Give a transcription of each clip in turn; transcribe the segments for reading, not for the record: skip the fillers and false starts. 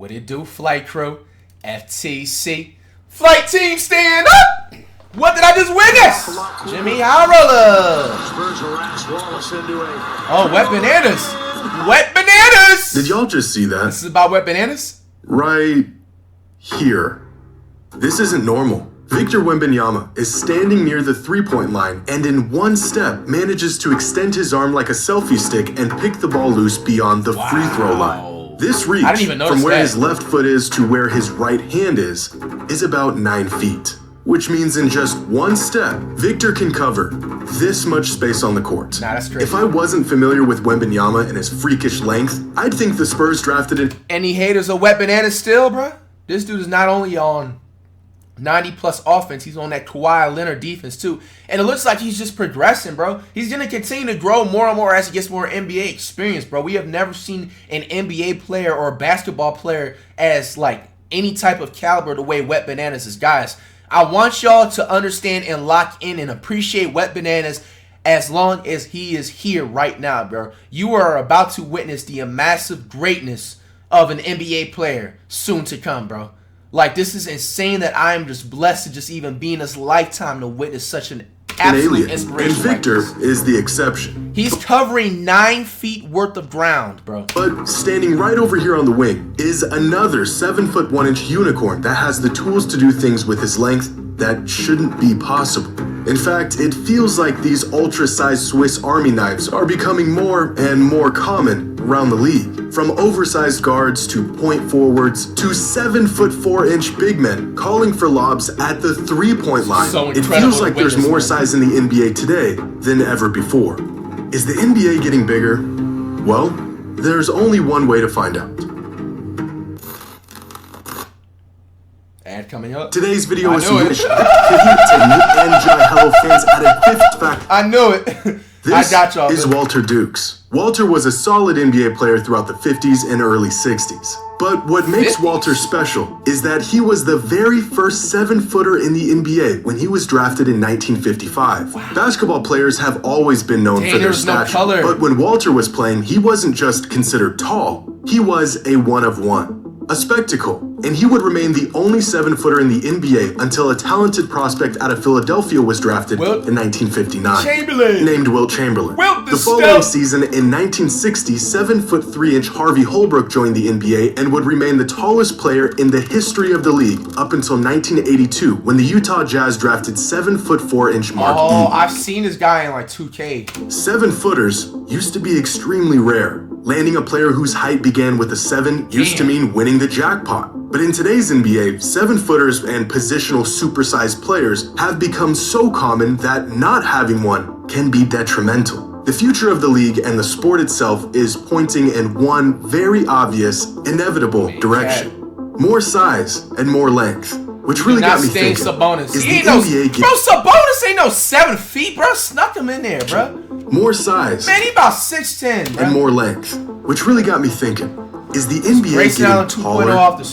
What it do, flight crew? FTC. Flight team, stand up! What did I just witness? Jimmy Harrella. Oh, wet bananas. Wet bananas! Did y'all just see that? This is about wet bananas? Right here. This isn't normal. Victor Wembanyama is standing near the three-point line and in one step manages to extend his arm like a selfie stick and pick the ball loose beyond the free throw line. This reach, from where his left foot is to where his right hand is about 9 feet. Which means in just one step, Victor can cover this much space on the court. Nah, that's crazy. If I wasn't familiar with Wembanyama and his freakish length, I'd think the Spurs drafted him. Any haters of wet bananas still, bruh? This dude is not only on 90-plus offense, he's on that Kawhi Leonard defense too. And it looks like he's just progressing, bro. He's going to continue to grow more and more as he gets more NBA experience, bro. We have never seen an NBA player or a basketball player as, like, any type of caliber the way Wet Bananas is, guys. I want y'all to understand and lock in and appreciate Wet Bananas as long as he is here right now, bro. You are about to witness the massive greatness of an NBA player soon to come, bro. Like, this is insane that I am just blessed to just even be in this lifetime to witness such an absolute inspiration. And Victor is the exception. He's covering 9 feet worth of ground, bro. But standing right over here on the wing is another 7' 1" unicorn that has the tools to do things with his length that shouldn't be possible. In fact, it feels like these ultra-sized Swiss Army knives are becoming more and more common around the league. From oversized guards to point forwards to 7' 4" big men calling for lobs at the three-point line. It feels like there's more size in the NBA today than ever before. Is the NBA getting bigger? Well, there's only one way to find out. Ad coming up. Today's video is submission and Jai Hello fans at a fifth fact. I knew it. This I got y'all. is Walter Dukes. Walter was a solid NBA player throughout the 50s and early 60s. But what makes Walter special is that he was the very first 7-footer in the NBA when he was drafted in 1955. Wow. Basketball players have always been known for their stature, but when Walter was playing, he wasn't just considered tall, he was a one of one. A spectacle, and he would remain the only 7-footer in the NBA until a talented prospect out of Philadelphia was drafted in 1959, named Wilt Chamberlain. The following season, in 1960, 7' 3" Harvey Holbrook joined the NBA and would remain the tallest player in the history of the league up until 1982, when the Utah Jazz drafted 7' 4" Mark E. Oh, I've seen this guy in like 2K. 7-footers used to be extremely rare. Landing a player whose height began with a 7 used to mean winning the jackpot. But in today's NBA, 7-footers and positional supersized players have become so common that not having one can be detrimental. The future of the league and the sport itself is pointing in one very obvious, inevitable direction. More size and more length. Which really got me thinking, Sabonis. Is the NBA bro, Sabonis ain't no 7 feet, bro. Snuck him in there, bro. More size. Man, he about 6'10", bro. And more length. Which really got me thinking, is the NBA getting taller?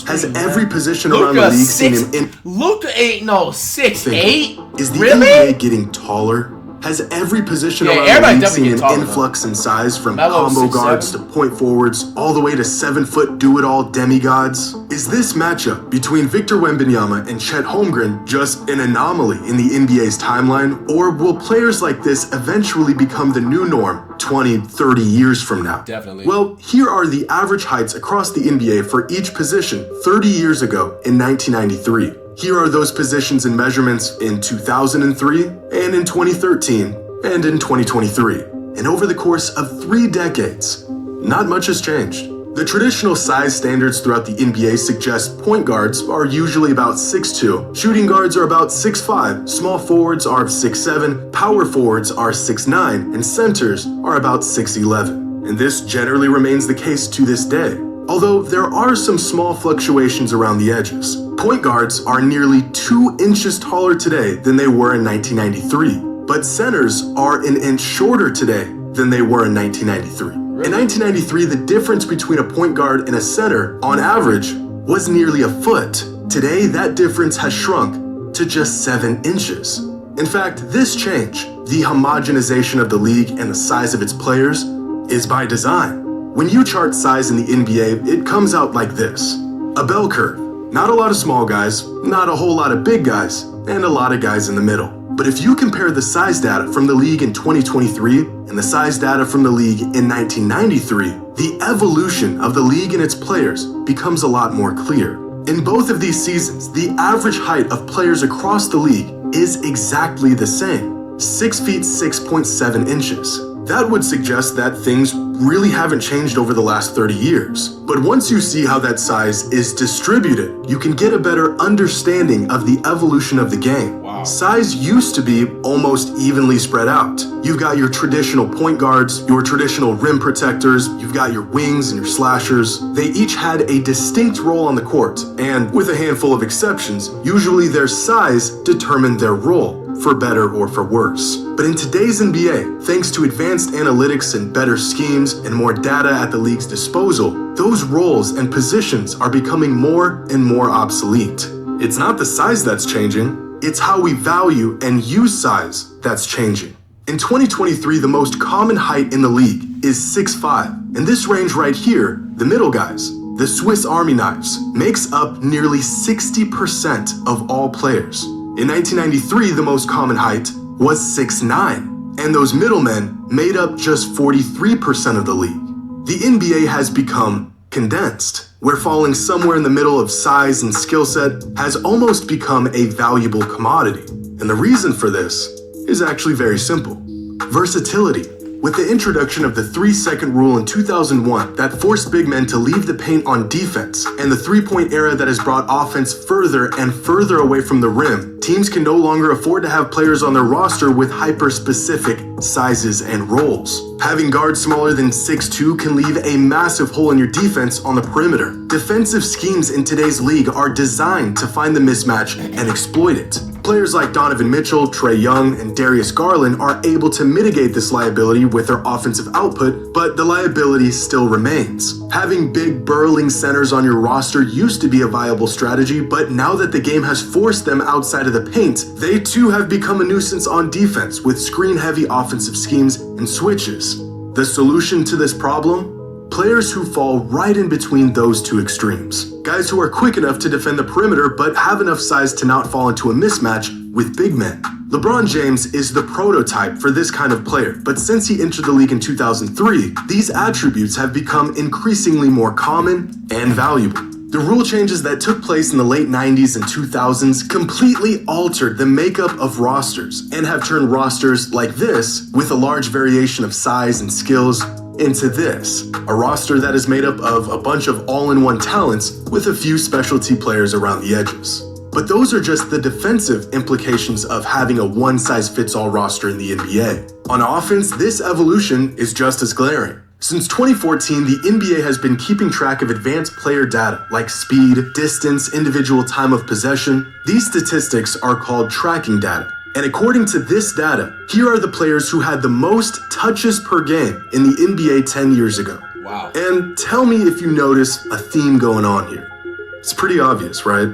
Has every position around the league seen an Luka ain't no 6'8". Is the NBA getting taller? Has every position around the league seen an influx in size from combo guards to point forwards all the way to 7-foot do-it-all demigods? Is this matchup between Victor Wembanyama and Chet Holmgren just an anomaly in the NBA's timeline, or will players like this eventually become the new norm 20, 30 years from now? Definitely. Well, here are the average heights across the NBA for each position 30 years ago in 1993. Here are those positions and measurements in 2003, and in 2013, and in 2023. And over the course of 3 decades, not much has changed. The traditional size standards throughout the NBA suggest point guards are usually about 6'2", shooting guards are about 6'5", small forwards are 6'7", power forwards are 6'9", and centers are about 6'11". And this generally remains the case to this day. Although there are some small fluctuations around the edges. Point guards are nearly 2 inches taller today than they were in 1993, but centers are an inch shorter today than they were in 1993. In 1993, the difference between a point guard and a center, on average, was nearly a foot. Today, that difference has shrunk to just 7 inches. In fact, this change, the homogenization of the league and the size of its players, is by design. When you chart size in the NBA, it comes out like this. A bell curve. Not a lot of small guys, not a whole lot of big guys, and a lot of guys in the middle. But if you compare the size data from the league in 2023 and the size data from the league in 1993, the evolution of the league and its players becomes a lot more clear. In both of these seasons, the average height of players across the league is exactly the same, 6 feet 6.7 inches. That would suggest that things really haven't changed over the last 30 years. But once you see how that size is distributed, you can get a better understanding of the evolution of the game. Wow. Size used to be almost evenly spread out. You've got your traditional point guards, your traditional rim protectors, you've got your wings and your slashers. They each had a distinct role on the court, and with a handful of exceptions, usually their size determined their role, for better or for worse. But in today's NBA, thanks to advanced analytics and better schemes and more data at the league's disposal, those roles and positions are becoming more and more obsolete. It's not the size that's changing, it's how we value and use size that's changing. In 2023, the most common height in the league is 6'5", and this range right here, the middle guys, the Swiss Army knives, makes up nearly 60% of all players. In 1993, the most common height was 6'9", and those middlemen made up just 43% of the league. The NBA has become condensed, where falling somewhere in the middle of size and skill set has almost become a valuable commodity. And the reason for this is actually very simple. Versatility. With the introduction of the 3-second rule in 2001 that forced big men to leave the paint on defense, and the three-point era that has brought offense further and further away from the rim, teams can no longer afford to have players on their roster with hyper-specific sizes and roles. Having guards smaller than 6'2" can leave a massive hole in your defense on the perimeter. Defensive schemes in today's league are designed to find the mismatch and exploit it. Players like Donovan Mitchell, Trae Young, and Darius Garland are able to mitigate this liability with their offensive output, but the liability still remains. Having big, burling centers on your roster used to be a viable strategy, but now that the game has forced them outside of the paint, they too have become a nuisance on defense with screen-heavy offensive schemes and switches. The solution to this problem? Players who fall right in between those two extremes. Guys who are quick enough to defend the perimeter but have enough size to not fall into a mismatch with big men. LeBron James is the prototype for this kind of player, but since he entered the league in 2003, these attributes have become increasingly more common and valuable. The rule changes that took place in the late 90s and 2000s completely altered the makeup of rosters and have turned rosters like this, with a large variation of size and skills, into this, a roster that is made up of a bunch of all-in-one talents with a few specialty players around the edges. But those are just the defensive implications of having a one-size-fits-all roster in the NBA. On offense, this evolution is just as glaring. Since 2014, the NBA has been keeping track of advanced player data like speed, distance, individual time of possession. These statistics are called tracking data. And according to this data, here are the players who had the most touches per game in the NBA 10 years ago. Wow. And tell me if you notice a theme going on here. It's pretty obvious, right?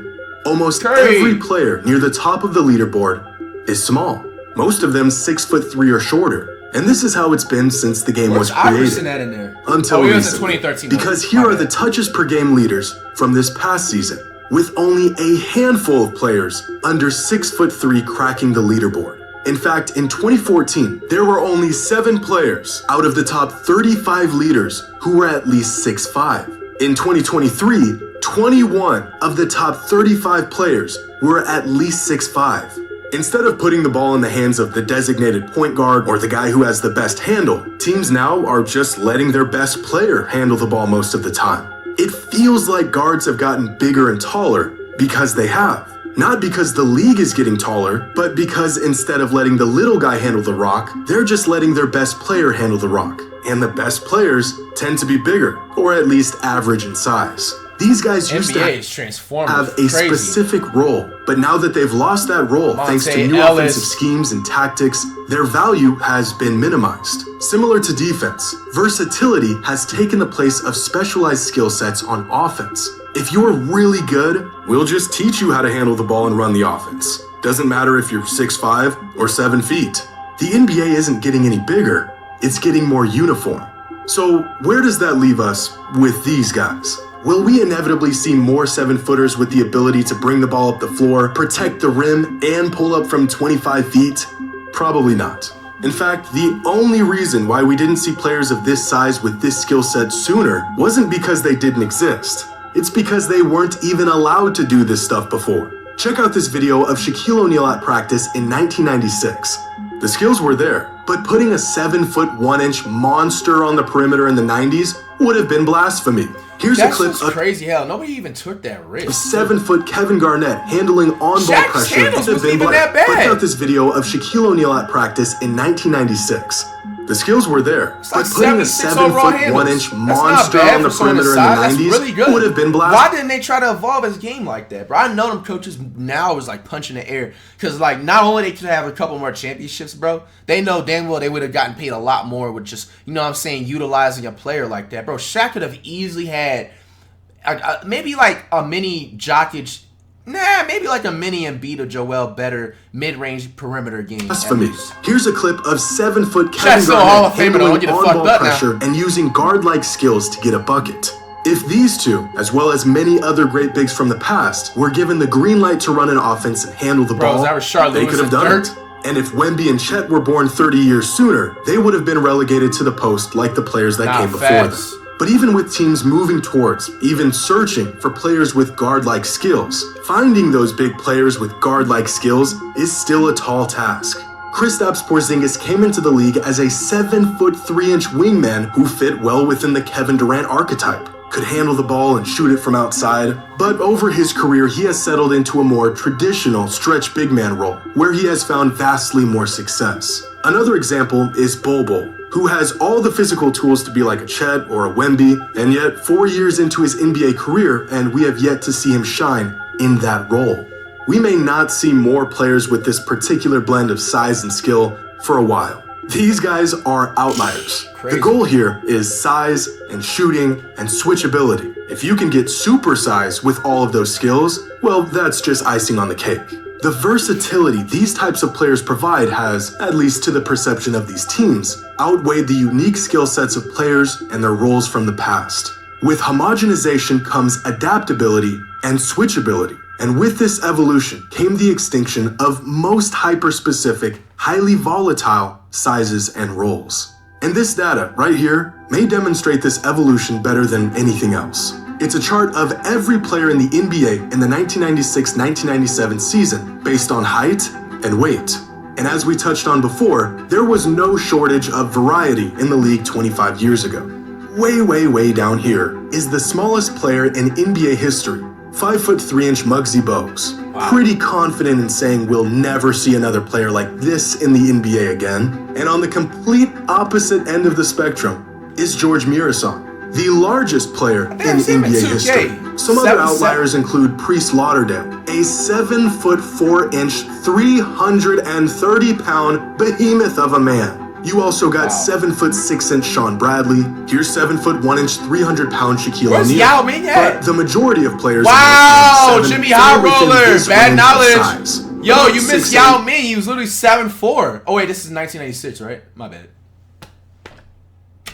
Almost every player near the top of the leaderboard is small. Most of them 6'3" or shorter. And this is how it's been since the game was created. At in there? Until recently. 2013. Because here are the touches per game leaders from this past season, with only a handful of players under 6'3" cracking the leaderboard. In fact, in 2014, there were only 7 players out of the top 35 leaders who were at least 6'5". In 2023, 21 of the top 35 players were at least 6'5". Instead of putting the ball in the hands of the designated point guard or the guy who has the best handle, teams now are just letting their best player handle the ball most of the time. It feels like guards have gotten bigger and taller because they have. Not because the league is getting taller, but because instead of letting the little guy handle the rock, they're just letting their best player handle the rock. And the best players tend to be bigger, or at least average in size. These guys used to have a specific role, but now that they've lost that role thanks to new offensive schemes and tactics, their value has been minimized. Similar to defense, versatility has taken the place of specialized skill sets on offense. If you're really good, we'll just teach you how to handle the ball and run the offense. Doesn't matter if you're 6'5" or 7 feet. The NBA isn't getting any bigger, it's getting more uniform. So where does that leave us with these guys? Will we inevitably see more 7-footers with the ability to bring the ball up the floor, protect the rim, and pull up from 25 feet? Probably not. In fact, the only reason why we didn't see players of this size with this skill set sooner wasn't because they didn't exist. It's because they weren't even allowed to do this stuff before. Check out this video of Shaquille O'Neal at practice in 1996. The skills were there, but putting a 7-foot 1-inch monster on the perimeter in the 90s would have been blasphemy. Here's a clip of crazy hell. Nobody even took that risk. 7-foot Kevin Garnett handling on-ball pressure would have been that bad. Check out this video of Shaquille O'Neal at practice in 1996. The skills were there, but putting a 7-foot 1-inch monster on the perimeter in the 90s would have been blasphemy. Why didn't they try to evolve his game like that, bro? I know them coaches now was like punching the air because like not only they could have a couple more championships, bro, they know damn well they would have gotten paid a lot more with just, you know what I'm saying, utilizing a player like that, bro. Shaq could have easily had maybe like a mini Jokic. Maybe like a mini Embiid or Joel better mid-range perimeter game. That's for me. Here's a clip of 7-foot Kevin Garnett handling on-ball pressure and using guard-like skills to get a bucket. If these two, as well as many other great bigs from the past, were given the green light to run an offense and handle the ball, they could have done it. And if Wemby and Chet were born 30 years sooner, they would have been relegated to the post like the players that came before them. But even with teams moving towards, even searching for players with guard-like skills, finding those big players with guard-like skills is still a tall task. Kristaps Porzingis came into the league as a 7-foot 3-inch wingman who fit well within the Kevin Durant archetype, could handle the ball and shoot it from outside, but over his career he has settled into a more traditional stretch big man role, where he has found vastly more success. Another example is Bol Bol, who has all the physical tools to be like a Chet or a Wemby, and yet 4 years into his NBA career, and we have yet to see him shine in that role. We may not see more players with this particular blend of size and skill for a while. These guys are outliers. The goal here is size and shooting and switchability. If you can get super size with all of those skills, well, that's just icing on the cake. The versatility these types of players provide has, at least to the perception of these teams, outweighed the unique skill sets of players and their roles from the past. With homogenization comes adaptability and switchability. And with this evolution came the extinction of most hyper-specific, highly volatile sizes and roles. And this data right here may demonstrate this evolution better than anything else. It's a chart of every player in the NBA in the 1996-1997 season based on height and weight. And as we touched on before, there was no shortage of variety in the league 25 years ago. Way down here is the smallest player in NBA history, 5'3" Muggsy Bogues. Wow. Pretty confident in saying we'll never see another player like this in the NBA again. And on the complete opposite end of the spectrum is George Mirasan, the largest player in NBA history. Some other outliers include Priest Lauderdale, a 7'4" 330-pound behemoth of a man. You also got 7'6" Sean Bradley. Here's 7'1" 300-pound Shaquille O'Neal. Yao Ming at? But the majority of players. Wow, Jimmy High Roller, bad knowledge. Yo, you missed Yao Ming. He was literally 7'4". Oh wait, this is 1996, right? My bad.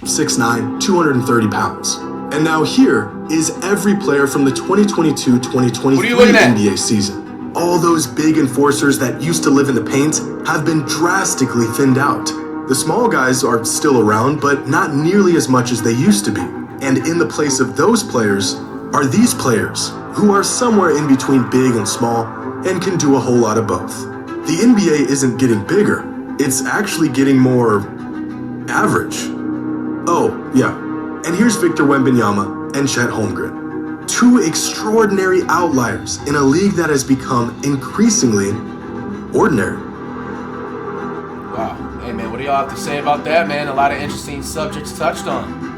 6'9", 230 pounds. And now here is every player from the 2022-2023 NBA season. All those big enforcers that used to live in the paint have been drastically thinned out. The small guys are still around, but not nearly as much as they used to be. And in the place of those players are these players, who are somewhere in between big and small and can do a whole lot of both. The NBA isn't getting bigger, it's actually getting more average. Oh, yeah, and here's Victor Wembanyama and Chet Holmgren. Two extraordinary outliers in a league that has become increasingly ordinary. Wow. Hey, man, what do y'all have to say about that, man? A lot of interesting subjects touched on.